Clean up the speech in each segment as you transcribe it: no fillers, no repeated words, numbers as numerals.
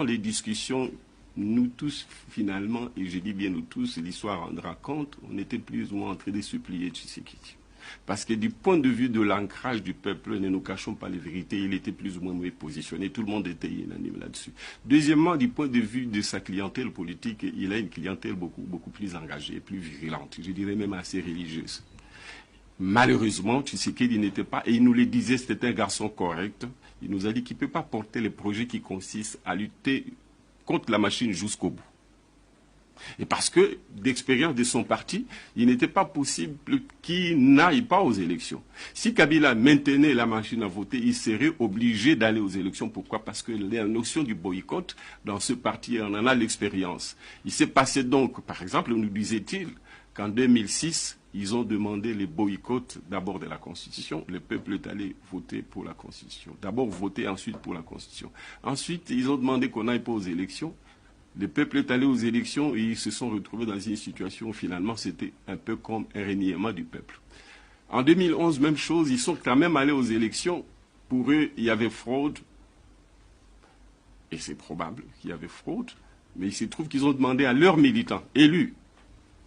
les discussions, nous tous, finalement, et je dis bien nous tous, l'histoire rendra compte, on était plus ou moins en train de supplier Tshisekedi. Parce que du point de vue de l'ancrage du peuple, ne nous cachons pas les vérités, il était plus ou moins mieux positionné, tout le monde était unanime là-dessus. Deuxièmement, du point de vue de sa clientèle politique, il a une clientèle beaucoup plus engagée, plus virulente, je dirais même assez religieuse. Malheureusement, Tshisekedi n'était pas, et il nous le disait, c'était un garçon correct. Il nous a dit qu'il ne peut pas porter les projets qui consistent à lutter contre la machine jusqu'au bout. Et parce que, d'expérience de son parti, il n'était pas possible qu'il n'aille pas aux élections. Si Kabila maintenait la machine à voter, il serait obligé d'aller aux élections. Pourquoi? Parce que la notion du boycott, dans ce parti, on en a l'expérience. Il s'est passé donc, par exemple, nous disait-il, qu'en 2006, ils ont demandé le boycott d'abord de la Constitution. Le peuple est allé voter pour la Constitution. D'abord voter, ensuite pour la Constitution. Ensuite, ils ont demandé qu'on n'aille pas aux élections. Le peuple est allé aux élections et ils se sont retrouvés dans une situation où finalement c'était un peu comme un reniement du peuple. En 2011, même chose, ils sont quand même allés aux élections. Pour eux, il y avait fraude. Et c'est probable qu'il y avait fraude. Mais il se trouve qu'ils ont demandé à leurs militants élus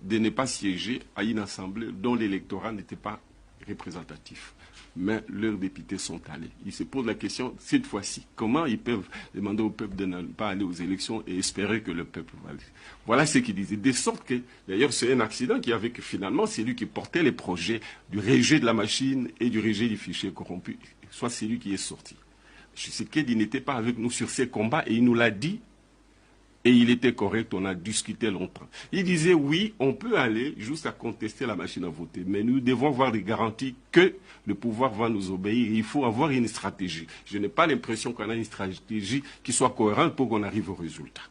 de ne pas siéger à une assemblée dont l'électorat n'était pas représentatif. Mais leurs députés sont allés. Ils se posent la question, cette fois-ci, comment ils peuvent demander au peuple de ne pas aller aux élections et espérer que le peuple va aller. Voilà ce qu'ils disaient. De sorte que, d'ailleurs, c'est un accident qui avait que finalement, c'est lui qui portait les projets du rejet de la machine et du rejet du fichier corrompu. Soit c'est lui qui est sorti. Tshisekedi n'était pas avec nous sur ces combats et il nous l'a dit. Et il était correct, on a discuté longtemps. Il disait, oui, on peut aller jusqu'à contester la machine à voter, mais nous devons avoir des garanties que le pouvoir va nous obéir. Il faut avoir une stratégie. Je n'ai pas l'impression qu'on a une stratégie qui soit cohérente pour qu'on arrive au résultat.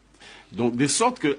Donc, de sorte que...